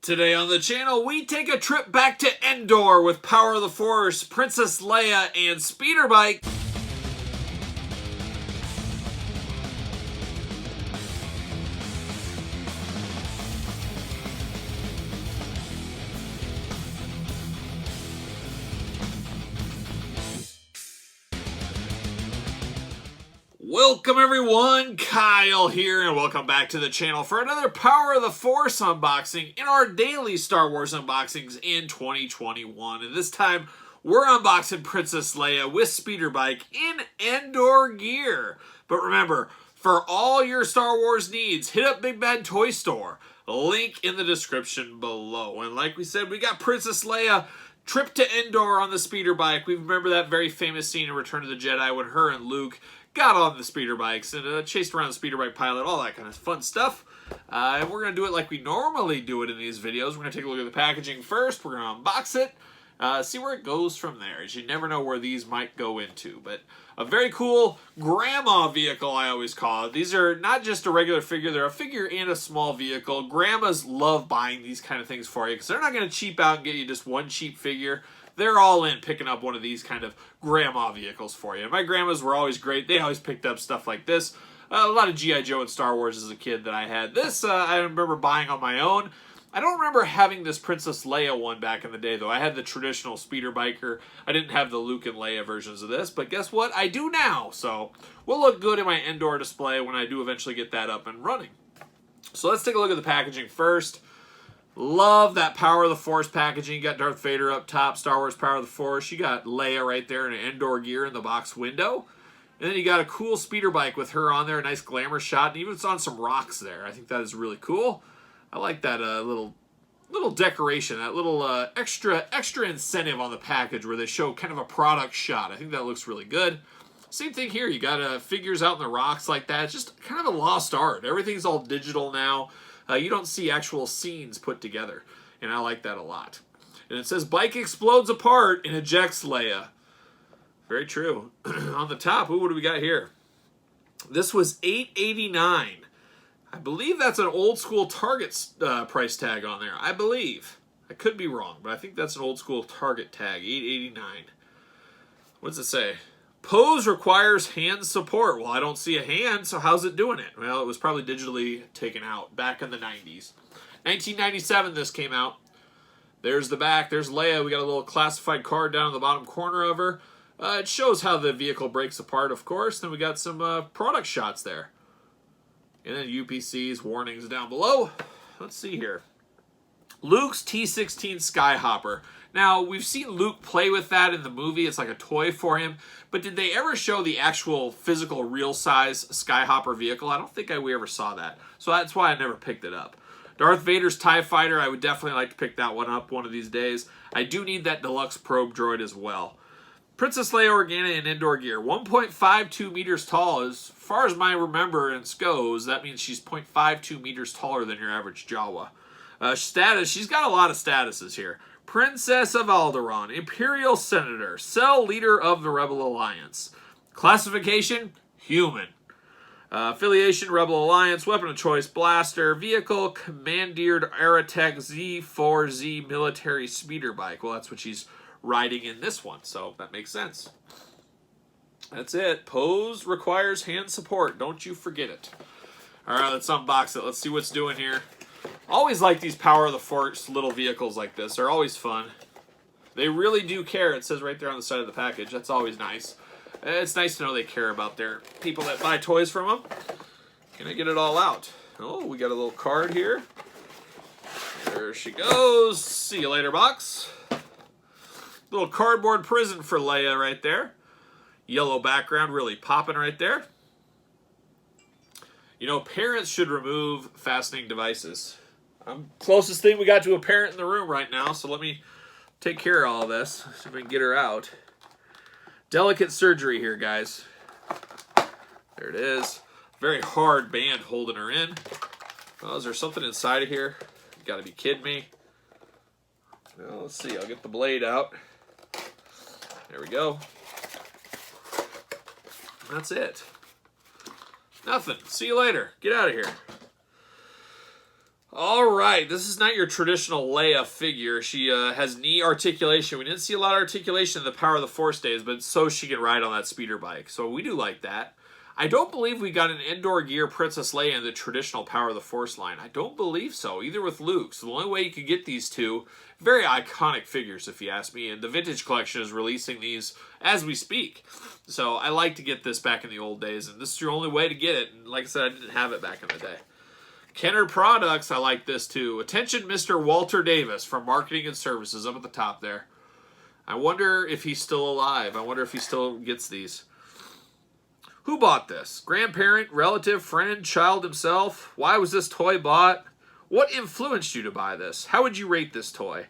Today on the channel, we take a trip back to Endor with Power of the Force, Princess Leia, and Speeder Bike. Welcome everyone, Kyle here, and welcome back to the channel for another Power of the Force unboxing in our daily Star Wars unboxings in 2021. And this time, we're unboxing Princess Leia with Speeder Bike in Endor gear. But remember, for all your Star Wars needs, hit up Big Bad Toy Store. Link in the description below. And like we said, we got Princess Leia trip to Endor on the Speeder Bike. We remember that very famous scene in Return of the Jedi when her and Luke got on the speeder bikes and chased around the speeder bike pilot, all that kind of fun stuff. And we're going to do it like we normally do it in these videos. We're going to take a look at the packaging first. We're going to unbox it, see where it goes from there, as you never know where these might go into. But a very cool grandma vehicle, I always call it. These are not just a regular figure. They're a figure and a small vehicle. Grandmas love buying these kind of things for you because they're not going to cheap out and get you just one cheap figure. They're all in picking up one of these kind of grandma vehicles for you. My grandmas were always great. They always picked up stuff like this. A lot of G.I. Joe and Star Wars as a kid that I had. This, I remember buying on my own. I don't remember having this Princess Leia one back in the day, though. I had the traditional speeder biker. I didn't have the Luke and Leia versions of this, but guess what? I do now. So, will look good in my Endor display when I do eventually get that up and running. So, let's take a look at the packaging first. Love that Power of the Force packaging. You got Darth Vader up top, Star Wars Power of the Force. You got Leia right there in an Endor gear in the box window. And then you got a cool speeder bike with her on there, a nice glamour shot, and even it's on some rocks there. I think that is really cool. I like that little decoration, that little extra incentive on the package where they show kind of a product shot. I think that looks really good. Same thing here. You got figures out in the rocks like that. It's just kind of a lost art. Everything's all digital now. You don't see actual scenes put together, and I like that a lot. And it says, bike explodes apart and ejects Leia. Very true. On the top, what do we got here? This was $8.89. I believe that's an old school Target price tag on there. I believe. I could be wrong, but I think that's an old school Target tag, $8.89. What's it say? Pose requires hand support. Well, I don't see a hand, so how's it doing it? Well, it was probably digitally taken out back in the 90s. 1997 this came out. There's the back. There's Leia. We got a little classified card down in the bottom corner of her. It shows how the vehicle breaks apart, of course. Then we got some product shots there. And then UPCs, warnings down below. Let's see here. Luke's T-16 Skyhopper. Now, we've seen Luke play with that in the movie. It's like a toy for him. But did they ever show the actual physical, real-size Skyhopper vehicle? I don't think we ever saw that. So that's why I never picked it up. Darth Vader's TIE Fighter, I would definitely like to pick that one up one of these days. I do need that deluxe probe droid as well. Princess Leia Organa in Endor gear. 1.52 meters tall. As far as my remembrance goes, that means she's 0.52 meters taller than your average Jawa. Status, she's got a lot of statuses here. Princess of Alderaan, Imperial Senator, Cell Leader of the Rebel Alliance. Classification, human. Affiliation, Rebel Alliance, Weapon of Choice, Blaster, Vehicle, Commandeered Aerotech Z4Z Military Speeder Bike. Well, that's what she's riding in this one, so that makes sense. That's it. Pose requires hand support. Don't you forget it. All right, let's unbox it. Let's see what's doing here. Always like these Power of the Force little vehicles like this. They're always fun. They really do care. It says right there on the side of the package. That's always nice. It's nice to know they care about their people that buy toys from them. Can I get it all out? Oh, we got a little card here. There she goes. See you later, box. Little cardboard prison for Leia right there. Yellow background really popping right there. You know, parents should remove fastening devices. Closest thing we got to a parent in the room right now, so let me take care of all this. See if we can get her out. Delicate surgery here, guys. There it is. Very hard band holding her in. Oh, is there something inside of here? You gotta be kidding me. Well, let's see. I'll get the blade out. There we go. That's it. Nothing. See you later. Get out of here. All right, this is not your traditional Leia figure. She has knee articulation. We didn't see a lot of articulation in the Power of the Force days, but so she can ride on that speeder bike. So we do like that. I don't believe we got an Endor gear Princess Leia in the traditional Power of the Force line. I don't believe so, either with Luke. So the only way you could get these two, very iconic figures if you ask me, and the Vintage Collection is releasing these as we speak. So I like to get this back in the old days, and this is your only way to get it. And like I said, I didn't have it back in the day. Kenner Products, I like this too. Attention, Mr. Walter Davis from Marketing and Services up at the top there. I wonder if he's still alive. I wonder if he still gets these. Who bought this? Grandparent, relative, friend, child himself? Why was this toy bought? What influenced you to buy this? How would you rate this toy?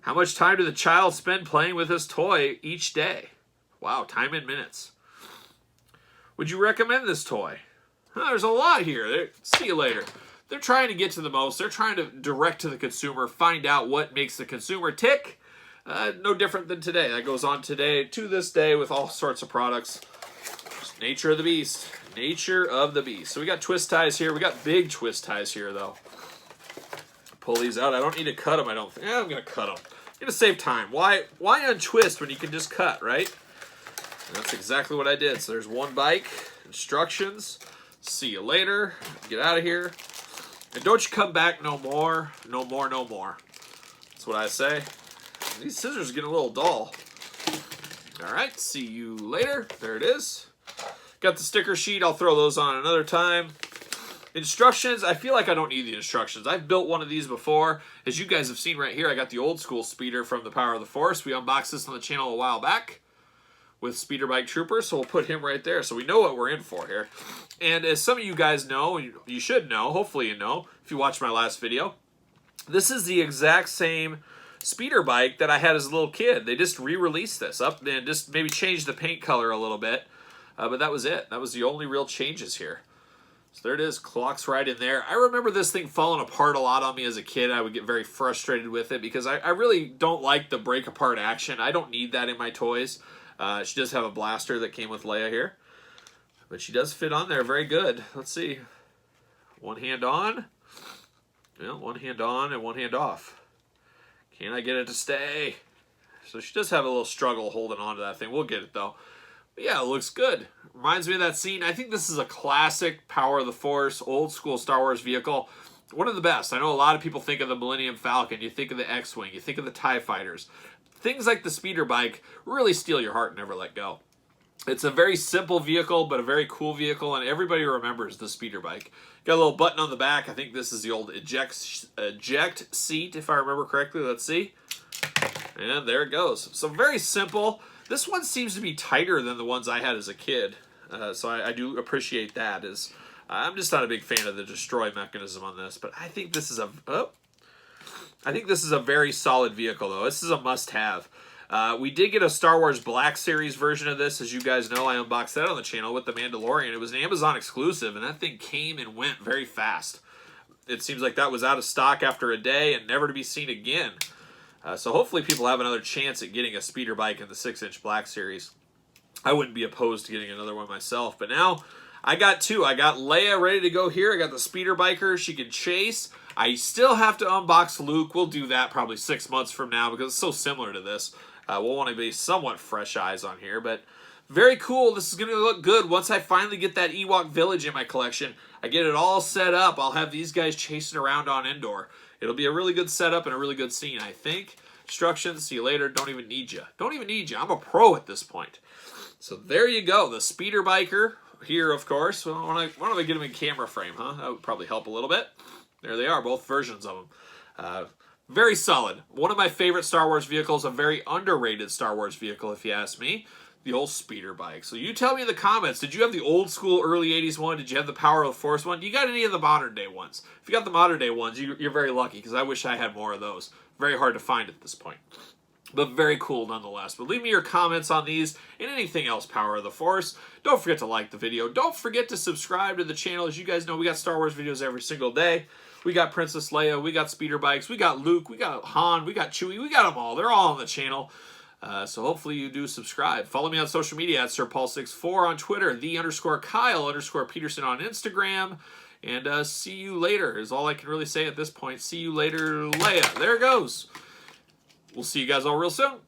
How much time did the child spend playing with this toy each day? Wow, time in minutes. Would you recommend this toy? There's a lot here. See you later. They're trying to get to the most. They're trying to direct to the consumer, find out what makes the consumer tick. No different than today. That goes on today, to this day, with all sorts of products. Just nature of the beast. Nature of the beast. So we got twist ties here. We got big twist ties here, though. Pull these out. I don't need to cut them, I don't think. I'm going to cut them. I'm going to save time. Why untwist when you can just cut, right? And that's exactly what I did. So there's one bike. Instructions. See you later. Get out of here. And don't you come back no more. No more, no more. That's what I say. These scissors get a little dull. All right, see you later. There it is. Got the sticker sheet. I'll throw those on another time. Instructions. I feel like I don't need the instructions. I've built one of these before. As you guys have seen right here, I got the old school speeder from the Power of the Force. We unboxed this on the channel a while back with Speeder Bike Trooper, so we'll put him right there so we know what we're in for here. And as some of you guys know, you should know, hopefully you know, if you watched my last video, this is the exact same speeder bike that I had as a little kid. They just re-released this up and just maybe changed the paint color a little bit, but that was it. That was the only real changes here. So there it is, clock's right in there. I remember this thing falling apart a lot on me as a kid. I would get very frustrated with it because I really don't like the break apart action. I don't need that in my toys. She does have a blaster that came with Leia here. But she does fit on there very good. Let's see. One hand on. Well, one hand on and one hand off. Can I get it to stay? So she does have a little struggle holding on to that thing. We'll get it though. But yeah, it looks good. Reminds me of that scene. I think this is a classic Power of the Force, old school Star Wars vehicle. One of the best. I know a lot of people think of the Millennium Falcon. You think of the X-Wing. You think of the TIE Fighters. Things like the speeder bike really steal your heart and never let go. It's a very simple vehicle, but a very cool vehicle, and everybody remembers the speeder bike. Got a little button on the back. I think this is the old eject seat, if I remember correctly. Let's see. And there it goes. So very simple. This one seems to be tighter than the ones I had as a kid, so I do appreciate that. I'm just not a big fan of the destroy mechanism on this, but I think this is a very solid vehicle, though. This is a must-have. We did get a Star Wars Black Series version of this. As you guys know, I unboxed that on the channel with the Mandalorian. It was an Amazon exclusive, and that thing came and went very fast. It seems like that was out of stock after a day and never to be seen again. So hopefully people have another chance at getting a speeder bike in the 6-inch Black Series. I wouldn't be opposed to getting another one myself, but now I got two. I got Leia ready to go here. I got the speeder biker. She can chase. I still have to unbox Luke. We'll do that probably 6 months from now because it's so similar to this. We'll want to be somewhat fresh eyes on here, but very cool. This is going to look good once I finally get that Ewok Village in my collection. I get it all set up. I'll have these guys chasing around on Endor. It'll be a really good setup and a really good scene, I think. Instructions, see you later. Don't even need you. Don't even need you. I'm a pro at this point. So there you go. The speeder biker here, of course. Well, why don't I get them in camera frame, huh? That would probably help a little bit. There they are, both versions of them. Very solid. One of my favorite Star Wars vehicles, a very underrated Star Wars vehicle, if you ask me. The old speeder bike. So you tell me in the comments, did you have the old school early 80s one? Did you have the Power of the Force one? Do you got any of the modern day ones? If you got the modern day ones, you're very lucky because I wish I had more of those. Very hard to find at this point. But very cool nonetheless. But leave me your comments on these and anything else Power of the Force. Don't forget to like the video. Don't forget to subscribe to the channel. As you guys know, we got Star Wars videos every single day. We got Princess Leia, we got speeder bikes, we got Luke, we got Han, we got Chewie, we got them all. They're all on the channel. So hopefully you do subscribe. Follow me on social media at SirPaul64 on Twitter, _Kyle_Peterson on Instagram. And see you later is all I can really say at this point. See you later, Leia. There it goes. We'll see you guys all real soon.